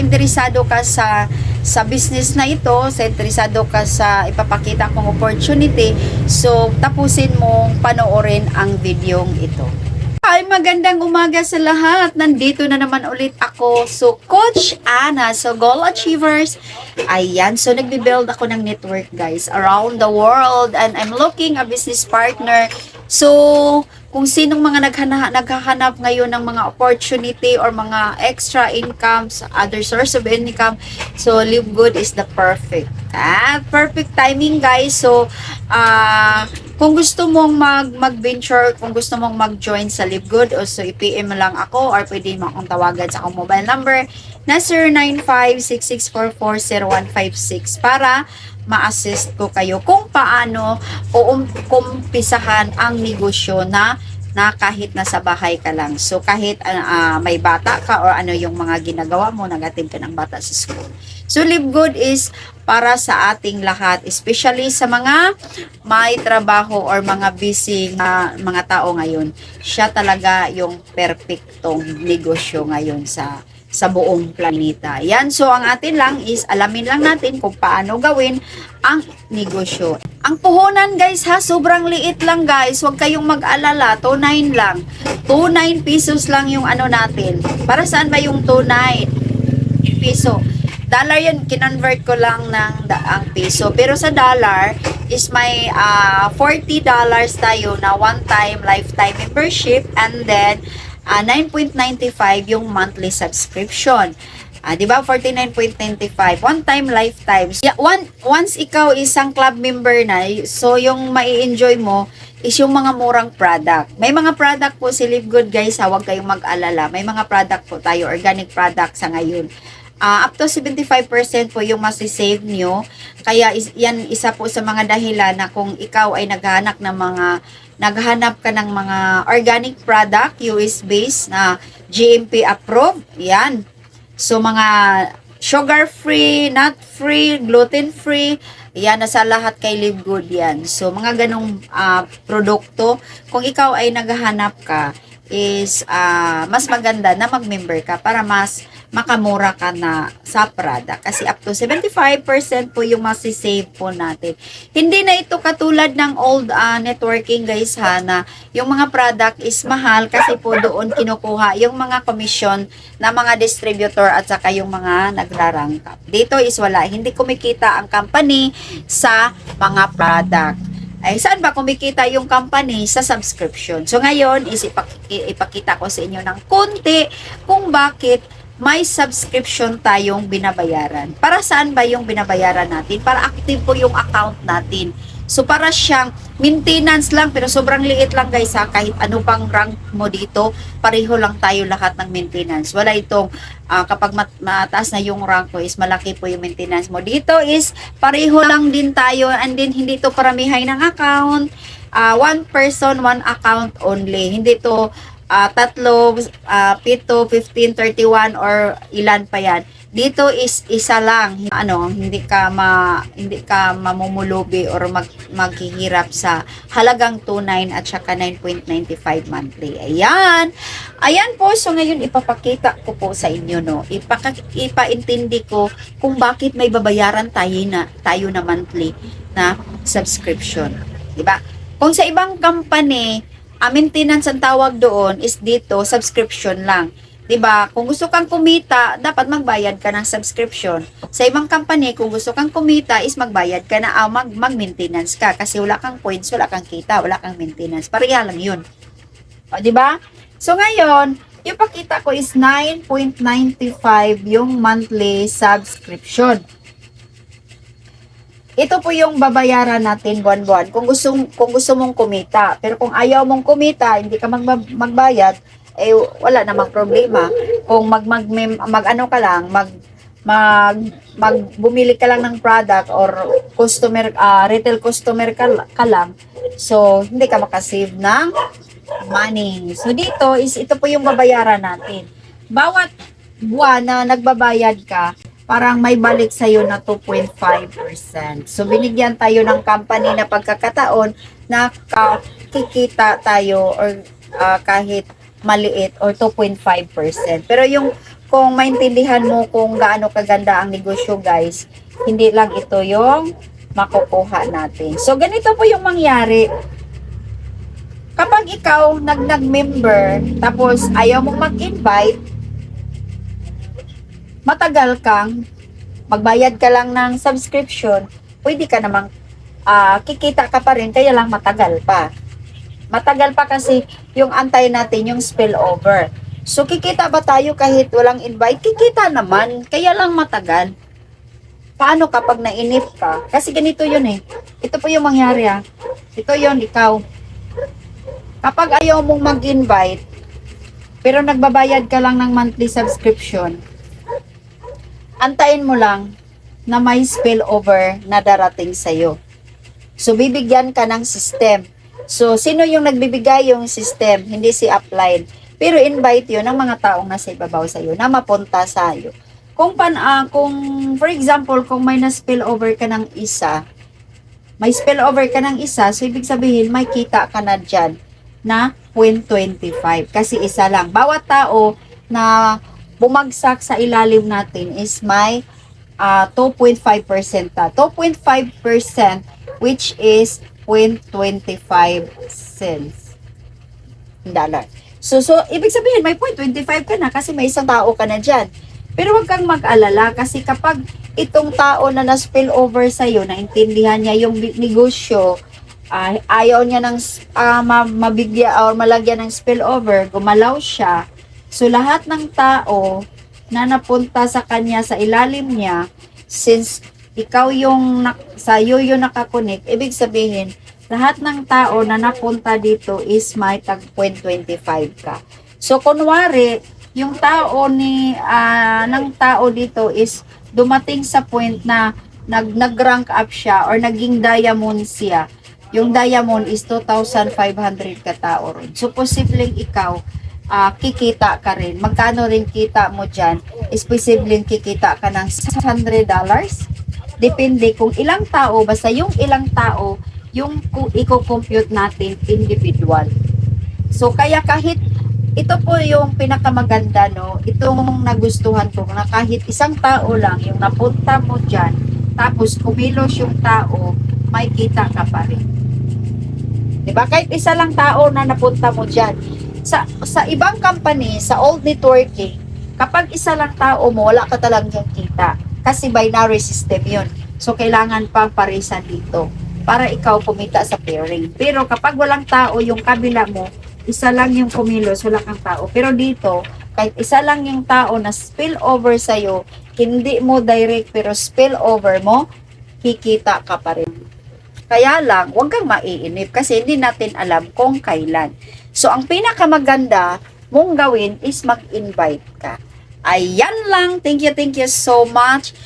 interesado ka sa business na ito, sa interesado ka sa ipapakita kong opportunity, so tapusin mong panoorin ang videong ito. Ay, magandang umaga sa lahat. Nandito na naman ulit ako. So, Coach Ana. So, Goal Achievers. Ayan. So, nagbe-build ako ng network, guys, around the world. And I'm looking a business partner. So, kung sinong mga naghahanap ngayon ng mga opportunity or mga extra incomes, other source of income, so Live Good is the perfect. Perfect timing, guys. So, kung gusto mong mag-venture, kung gusto mong mag-join sa Live Good, o so i-PM lang ako or pwede mo akong tawagan sa akong mobile number na 0956-644-0156 para ma-assist ko kayo kung paano kumpisahan ang negosyo na kahit nasa bahay ka lang. So, kahit may bata ka or ano yung mga ginagawa mo, nag-attend ka ng bata sa school. So, Live Good is para sa ating lahat, especially sa mga may trabaho or mga busy mga tao ngayon. Siya talaga yung perfectong negosyo ngayon sa buong planeta. Yan, so ang atin lang is alamin lang natin kung paano gawin ang negosyo. Ang puhunan, guys, ha, sobrang liit lang, guys. Huwag kayong mag-alala, 29 lang. 29 pesos lang yung ano natin. Para saan ba yung 29 piso? Dollar yan, kinonvert ko lang ng ang piso. Pero sa dollar is may $40 tayo na one-time lifetime membership, and then 9.95 yung monthly subscription. Di ba? 49.95. One time, lifetime. Yeah, once ikaw isang club member na, so yung mai-enjoy mo is yung mga murang product. May mga product po si Live Good, guys, ha, huwag kayong mag-alala. May mga product po tayo, organic product sa ngayon. Up to 75% po yung masisave nyo. Kaya yan isa po sa mga dahilan na kung ikaw ay naghahanap ka ng mga organic product, US-based na GMP approved, yan. So, mga sugar-free, nut-free, gluten-free, yan, nasa lahat kay Live Good yan. So, mga ganong produkto, kung ikaw ay naghahanap ka, is mas maganda na mag-member ka para mas makamura ka na sa product. Kasi up to 75% po yung masisave po natin. Hindi na ito katulad ng old networking, guys, ha, na yung mga product is mahal kasi po doon kinukuha yung mga commission na mga distributor at saka yung mga nagrarangkap. Dito is wala. Hindi kumikita ang company sa mga product. Ay, saan ba kumikita yung company? Sa subscription. So, ngayon is ipakita ko sa inyo ng konti kung bakit may subscription tayong binabayaran. Para saan ba yung binabayaran natin? Para active po yung account natin. So, para siyang maintenance lang, pero sobrang liit lang, guys, ha. Kahit ano pang rank mo dito, pareho lang tayo lahat ng maintenance. Wala itong, kapag mataas na yung rank mo is malaki po yung maintenance mo. Dito is, pareho lang din tayo, and then hindi to paramihay ng account. One person, one account only. Hindi to tatlo, 7, 15, 31 or ilan pa yan. Dito is isa lang, hindi ka mamumulubi or maghihirap sa halagang 29 at saka 9.95 monthly. Ayan po. So ngayon ipapakita ko po sa inyo, no, ipaintindi ko kung bakit may babayaran tayo na monthly na subscription, diba? Kung sa ibang company, maintenance ang tawag doon, is dito subscription lang. 'Di ba? Kung gusto kang kumita, dapat magbayad ka ng subscription. Sa ibang company, kung gusto kang kumita, is magbayad ka na mag-maintenance ka kasi wala kang points, wala kang kita, wala kang maintenance. Pareha lang 'yun. O, 'di ba? So ngayon, yung pakita ko is 9.95 yung monthly subscription. Ito po yung babayaran natin buwan-buwan kung gusto mong kumita. Pero kung ayaw mong kumita, hindi ka magbayad, eh wala namang problema. Kung bumili ka lang ng product or retail customer ka lang, so hindi ka makasave ng money. So dito is ito po yung babayaran natin. Bawat buwan na nagbabayad ka, parang may balik sa'yo na 2.5%. So, binigyan tayo ng company na pagkakataon na kikita tayo or kahit maliit or 2.5%. Pero yung kung maintindihan mo kung gaano kaganda ang negosyo guys, hindi lang ito yung makukuha natin. So, ganito po yung mangyari. Kapag ikaw nag-member, tapos ayaw mong mag-invite, matagal kang, magbayad ka lang ng subscription, pwede ka namang kikita ka pa rin, kaya lang matagal pa. Matagal pa kasi yung antay natin, yung spillover. So, kikita ba tayo kahit walang invite? Kikita naman, kaya lang matagal. Paano kapag nainip ka? Kasi ganito yun eh. Ito po yung mangyari Ito yun, ikaw. Kapag ayaw mong mag-invite, pero nagbabayad ka lang ng monthly subscription, antayin mo lang na may spillover na darating sa'yo. So, bibigyan ka ng system. So, sino yung nagbibigay yung system? Hindi si upline. Pero invite yun ng mga taong nasa ibabaw sa'yo na mapunta sa'yo. Kung for example, kung may na-spillover ka ng isa, so ibig sabihin, may kita ka na dyan na 0.25. Kasi isa lang. Bawat tao na bumagsak sa ilalim natin is may 2.5%. 2.5% which is 0.25 cents. Dollar. So, ibig sabihin, may 0.25 ka na kasi may isang tao ka na dyan. Pero huwag kang mag-alala kasi kapag itong tao na na-spill over sa'yo, naintindihan niya yung negosyo, ayaw niya ng mabigyan or malagyan ng spillover, gumalaw siya. So, lahat ng tao na napunta sa kanya, sa ilalim niya, since ikaw yung sa'yo yung nakakonek, ibig sabihin, lahat ng tao na napunta dito is may tag 0.25 ka. So, kunwari, yung tao ng tao dito is dumating sa point na nag-rank up siya or naging diamond siya. Yung diamond is 2,500 katao ron. So, posibleng ikaw, kikita ka rin. Magkano rin kita mo dyan? Is posibleng kikita ka ng $600. Depende kung ilang tao, basta yung ilang tao, yung i-compute natin individual. So, kaya kahit ito po yung pinakamaganda, no? Itong nagustuhan ko na kahit isang tao lang yung napunta mo dyan, tapos kumilos yung tao, may kita ka pa rin. Diba? Kahit isa lang tao na napunta mo dyan. Sa ibang company, sa old networking, kapag isa lang tao mo, wala ka talagang kita. Kasi binary system yun. So, kailangan pang parisan dito para ikaw kumita sa pairing. Pero kapag walang tao, yung kabila mo, isa lang yung kumilos, wala kang tao. Pero dito, kahit isa lang yung tao na spill over sa'yo, hindi mo direct, pero spill over mo, kikita ka pa rin. Kaya lang, huwag kang maiinip kasi hindi natin alam kung kailan. So, ang pinakamaganda mong gawin is mag-invite ka. Ayan lang. Thank you so much.